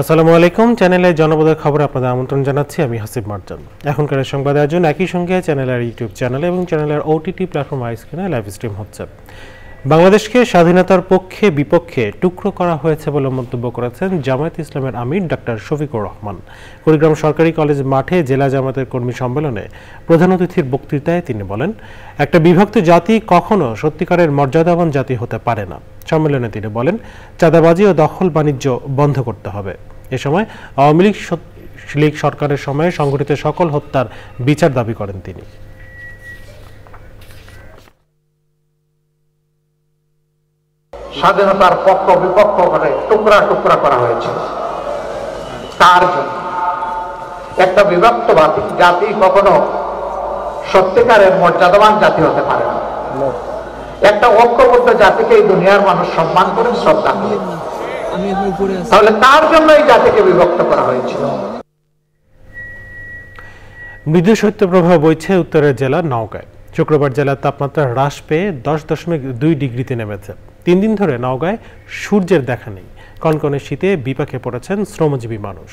আসসালামু আলাইকুম। চ্যানেলে জনপদের খবরে আপনাদের আমন্ত্রণ জানাচ্ছি। আমি হাসিব মার্জান। এখনকার সংবাদ আয়োজন একই সঙ্গে চ্যানেলের ইউটিউব চ্যানেল এবং চ্যানেলের ওটিটি প্ল্যাটফর্ম আইস্ক্রিনে লাইভ স্ট্রিম হচ্ছে। বাংলাদেশকে স্বাধীনতার পক্ষে বিপক্ষে টুকরো করা হয়েছে বলে মন্তব্য করেছেন জামায়াত ইসলামের আমির ডাক্তার শফিকুর রহমান। কুড়িগ্রাম সরকারি কলেজ মাঠে জেলা জামায়াতের কর্মী সম্মেলনে প্রধান অতিথির বক্তৃতায় তিনি বলেন, একটা বিভক্ত জাতি কখনো সত্যিকারের মর্যাদাবান জাতি হতে পারে না। সম্মেলনে তিনি বলেন, চাঁদাবাজি ও দখল বাণিজ্য বন্ধ করতে হবে। এ সময় আওয়ামী লীগ সরকারের সময়ে সংঘটিত সকল হত্যার বিচার দাবি করেন তিনি। স্বাধীনতার পক্ষ বিপক্ষ করে টুকরা টুকরা করা হয়েছে। তার জন্য একটা বিভক্ত জাতি কখনো সত্যিকারের মর্যাদাবান জাতি হতে পারে না। একটা ঐক্যবদ্ধ জাতিকে এই দুনিয়ার মানুষ সম্মান করে, শ্রদ্ধা করে। তাহলে তার জন্য এই জাতিকে বিভক্ত করা হয়েছিল। মৃদু শৈত্যপ্রবাহ বইছে উত্তরের জেলা নওগাঁয়। শুক্রবার জেলার তাপমাত্রা হ্রাস পেয়ে 10.2 ডিগ্রিতে নেমেছে। 3 দিন ধরে নওগাঁয় সূর্যের দেখা নেই। কনকনে শীতে বিপাকে পড়েছেন শ্রমজীবী মানুষ।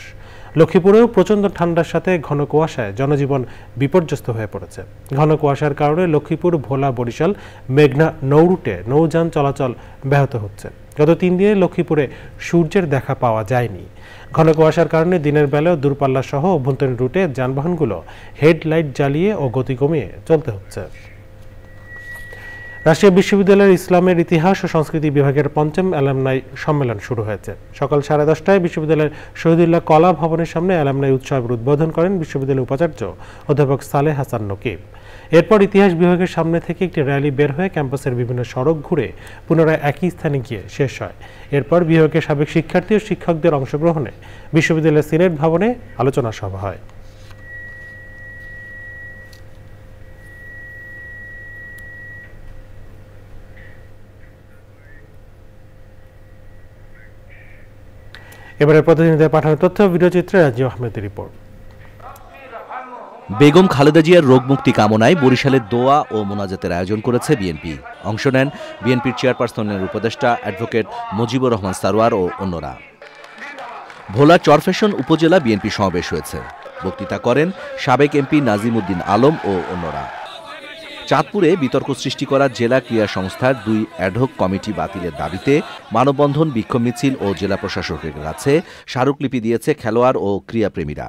লক্ষ্মীপুরেও প্রচণ্ড ঠান্ডার সাথে ঘন কুয়াশায় জনজীবন বিপর্যস্ত হয়ে পড়েছে। ঘন কুয়াশার কারণে লক্ষ্মীপুর, ভোলা, বরিশাল, মেঘনা নৌরুটে নৌযান চলাচল ব্যাহত হচ্ছে। গত 3 দিনে লক্ষ্মীপুরে সূর্যের দেখা পাওয়া যায়নি। ঘন কুয়াশার কারণে দিনের বেলাও দূরপাল্লা সহ অভ্যন্তরীণ রুটে যানবাহনগুলো হেডলাইট জ্বালিয়ে ও গতি কমিয়ে চলতে হচ্ছে। রাজশাহী বিশ্ববিদ্যালয়ের ইসলামের ইতিহাস ও সংস্কৃতি বিভাগের ৫ম অ্যালামনাই সম্মেলন শুরু হয়েছে। সকাল 10:30টায় বিশ্ববিদ্যালয়ের শহীদুল্লাহ কলা ভবনের সামনে অ্যালামনাই উৎসবের উদ্বোধন করেন বিশ্ববিদ্যালয়ের উপাচার্য অধ্যাপক সালেহ হাসান নকিব। এরপর ইতিহাস বিভাগের সামনে থেকে একটি র্যালি বের হয়ে ক্যাম্পাসের বিভিন্ন সড়ক ঘুরে পুনরায় একই স্থানে গিয়ে শেষ হয়। এরপর বিভাগের সাবেক শিক্ষার্থী ও শিক্ষকদের অংশগ্রহণে বিশ্ববিদ্যালয়ের সিনেট ভবনে আলোচনা সভা হয়। এবারে প্রতিনিধিদের পাঠানো তথ্য ভিডিওচিত্রে রাজীব আহমেদের রিপোর্ট। বেগম খালেদা জিয়ার রোগ মুক্তি কামনায় বরিশালের দোয়া ও মোনাজাতের আয়োজন করেছে বিএনপি। অংশ নেন বিএনপির চেয়ারপারসনের উপদেষ্টা অ্যাডভোকেট মুজিবুর রহমান সারোয়ার ও অন্যরা। ভোলা চরফ্যাশন উপজেলা বিএনপি সমাবেশ হয়েছে। বক্তৃতা করেন সাবেক এমপি নাজিম উদ্দিন আলম ও অন্যরা। চাঁদপুরে বিতর্ক সৃষ্টি করা জেলা ক্রীড়া সংস্থার 2 অ্যাডহক কমিটি বাতিলের দাবিতে মানববন্ধন, বিক্ষোভ মিছিল ও জেলা প্রশাসকের কাছে স্মারকলিপি দিয়েছে খেলোয়াড় ও ক্রীড়াপ্রেমীরা।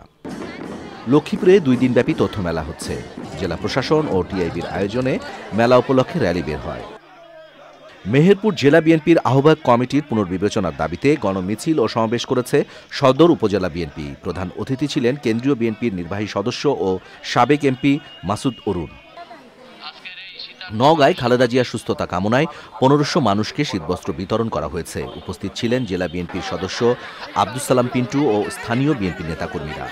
লক্ষ্মীপুরে 2 দিনব্যাপী তথ্য মেলা হচ্ছে। জেলা প্রশাসন ও টিআইবির আয়োজনে মেলা উপলক্ষে র্যালি বের হয়। মেহেরপুর জেলা বিএনপির আহ্বায়ক কমিটির পুনর্বিবেচনার দাবিতে গণমিছিল ও সমাবেশ করেছে সদর উপজেলা বিএনপি। প্রধান অতিথি ছিলেন কেন্দ্রীয় বিএনপির নির্বাহী সদস্য ও সাবেক এমপি মাসুদ অরুণ। নওগাঁয় খালেদা জিয়ার সুস্থতা কামনায় 1500 মানুষকে শীতবস্ত্র বিতরণ করা হয়েছে। উপস্থিত ছিলেন জেলা বিএনপির সদস্য আব্দুস সালাম পিন্টু ও স্থানীয় বিএনপি নেতাকর্মীরা।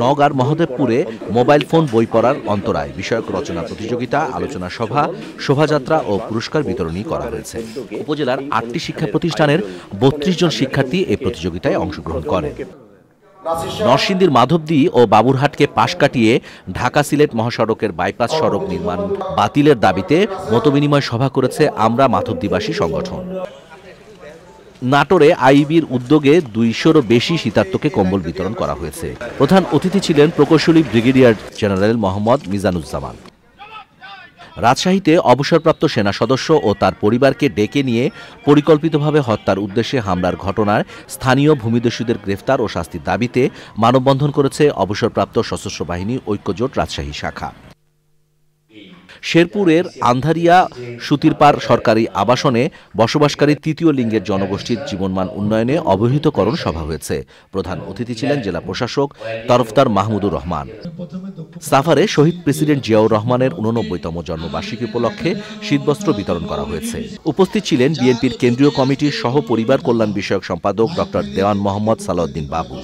নওগাঁর মহদেবপুরে মোবাইল ফোন বই পড়ার অন্তরায় বিষয়ক রচনা প্রতিযোগিতা, আলোচনা সভা, শোভাযাত্রা ও পুরস্কার বিতরণী করা হয়েছে। উপজেলার 8টি শিক্ষা প্রতিষ্ঠানের 32 জন শিক্ষার্থী এই প্রতিযোগিতায় অংশগ্রহণ করে। নরসিংদীর মাধবদী ও বাবুরহাটকে পাশ কাটিয়ে ঢাকা সিলেট মহাসড়কের বাইপাস সড়ক নির্মাণ বাতিলের দাবিতে মতবিনিময় সভা করেছে আমরা মাধবদীবাসী সংগঠন। নাটোরে আইবির উদ্যোগে 200-রও বেশি শীতার্তকে কম্বল বিতরণ করা হয়েছে। প্রধান অতিথি ছিলেন প্রকৌশলী ব্রিগেডিয়ার জেনারেল মোহাম্মদ মিজানুজ্জামান। রাজশাহীতে অবসরপ্রাপ্ত সেনা সদস্য ও তার পরিবারকে ডেকে নিয়ে পরিকল্পিতভাবে হত্যার উদ্দেশ্যে হামলার ঘটনায় স্থানীয় ভূমিদস্যুদের গ্রেফতার ও শাস্তির দাবিতে মানববন্ধন করেছে অবসরপ্রাপ্ত সশস্ত্র বাহিনী ঐক্যজোট রাজশাহী শাখা। শেরপুরের আন্ধারিয়া সুতিরপাড় সরকারি আবাসনে বসবাসকারী 3য় লিঙ্গের জনগোষ্ঠীর জীবনমান উন্নয়নে অবহিতকরণ সভা হয়েছে। প্রধান অতিথি ছিলেন জেলা প্রশাসক তরফদার মাহমুদুর রহমান। সাফারে শহীদ প্রেসিডেন্ট জিয়াউর রহমানের 89তম জন্মবার্ষিকী উপলক্ষে শীতবস্ত্র বিতরণ করা হয়েছে। উপস্থিত ছিলেন বিএনপির কেন্দ্রীয় কমিটির সহ পরিবার কল্যাণ বিষয়ক সম্পাদক ডক্টর দেওয়ান মোহাম্মদ সালাউদ্দিন বাবু।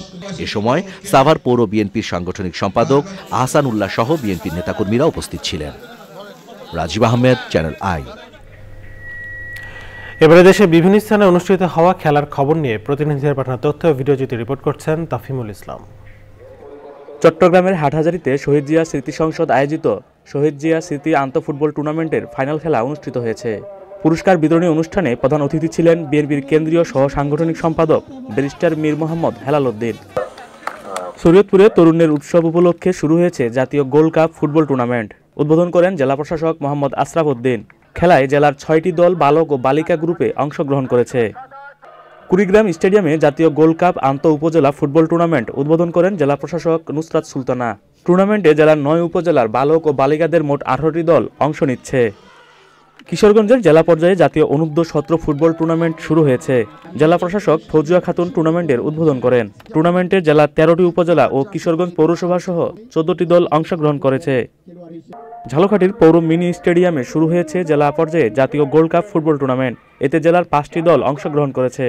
এ সময় সাভার পৌর বিএনপির সাংগঠনিক সম্পাদক আহসান উল্লাহ সহ বিএনপির নেতাকর্মীরা উপস্থিত ছিলেন। Rajib Ahmed, channel I. এবারে দেশে বিভিন্ন স্থানে অনুষ্ঠিত হওয়া খেলার খবর নিয়ে প্রতিনিধিদের পাঠানো তথ্য ও ভিডিওচিত্রে রিপোর্ট করছেন তাফিমুল ইসলাম। চট্টগ্রামের হাটহাজারীতে শহীদ জিয়া স্মৃতি সংসদ আয়োজিত শহীদ জিয়া স্মৃতি আন্তঃফুটবল টুর্নামেন্টের ফাইনাল খেলা অনুষ্ঠিত হয়েছে। পুরস্কার বিতরণী অনুষ্ঠানে প্রধান অতিথি ছিলেন বিএনপির কেন্দ্রীয় সহ সাংগঠনিক সম্পাদক ব্যারিস্টার মীর মোহাম্মদ হেলাল উদ্দিন। শরীয়তপুরে তরুণের উৎসব উপলক্ষে শুরু হয়েছে জাতীয় গোল্ড কাপ ফুটবল টুর্নামেন্ট। উদ্বোধন করেন জেলা প্রশাসক মোহাম্মদ আশরাফ উদ্দিন। খেলায় জেলার 6টি দল বালক ও বালিকা গ্রুপে অংশগ্রহণ করেছে। কুড়িগ্রাম স্টেডিয়ামে জাতীয় গোল্ড কাপ আন্তঃ উপজেলা ফুটবল টুর্নামেন্ট উদ্বোধন করেন জেলা প্রশাসক নুসরাত সুলতানা। টুর্নামেন্টে জেলার 9 উপজেলার বালক ও বালিকাদের মোট 18টি দল অংশ নিচ্ছে। কিশোরগঞ্জের জেলা পর্যায়ে জাতীয় অনূর্ধ্ব-17 ফুটবল টুর্নামেন্ট শুরু হয়েছে। জেলা প্রশাসক ফৌজিয়া খাতুন টুর্নামেন্টের উদ্বোধন করেন। টুর্নামেন্টে জেলার 13টি উপজেলা ও কিশোরগঞ্জ পৌরসভা সহ 14টি দল অংশগ্রহণ করেছে। ঝালকাঠির পৌর মিনি স্টেডিয়ামে শুরু হয়েছে জেলা পর্যায়ে জাতীয় গোল্ড কাপ ফুটবল টুর্নামেন্ট। এতে জেলার 5টি দল অংশগ্রহণ করেছে।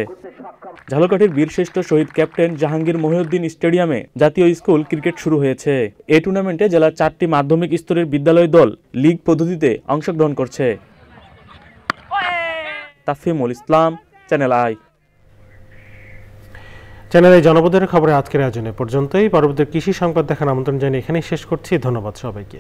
ঝালকাঠির বীরশ্রেষ্ঠ শহীদ ক্যাপ্টেন জাহাঙ্গীর মহিউদ্দিন স্টেডিয়ামে জাতীয় স্কুল ক্রিকেট শুরু হয়েছে। এই টুর্নামেন্টে জেলার 4টি মাধ্যমিক স্তরের বিদ্যালয় দল লীগ পদ্ধতিতে অংশগ্রহণ করছে। তাফহিমুল ইসলাম, চ্যানেল আই। চ্যানেলে জনপদের খবরে আজকের আয়োজনে পর্যন্তই। পরবর্তী কৃষি সংবাদ দেখার আমন্ত্রণ জানিয়ে এখানেই শেষ করছি। ধন্যবাদ সবাইকে।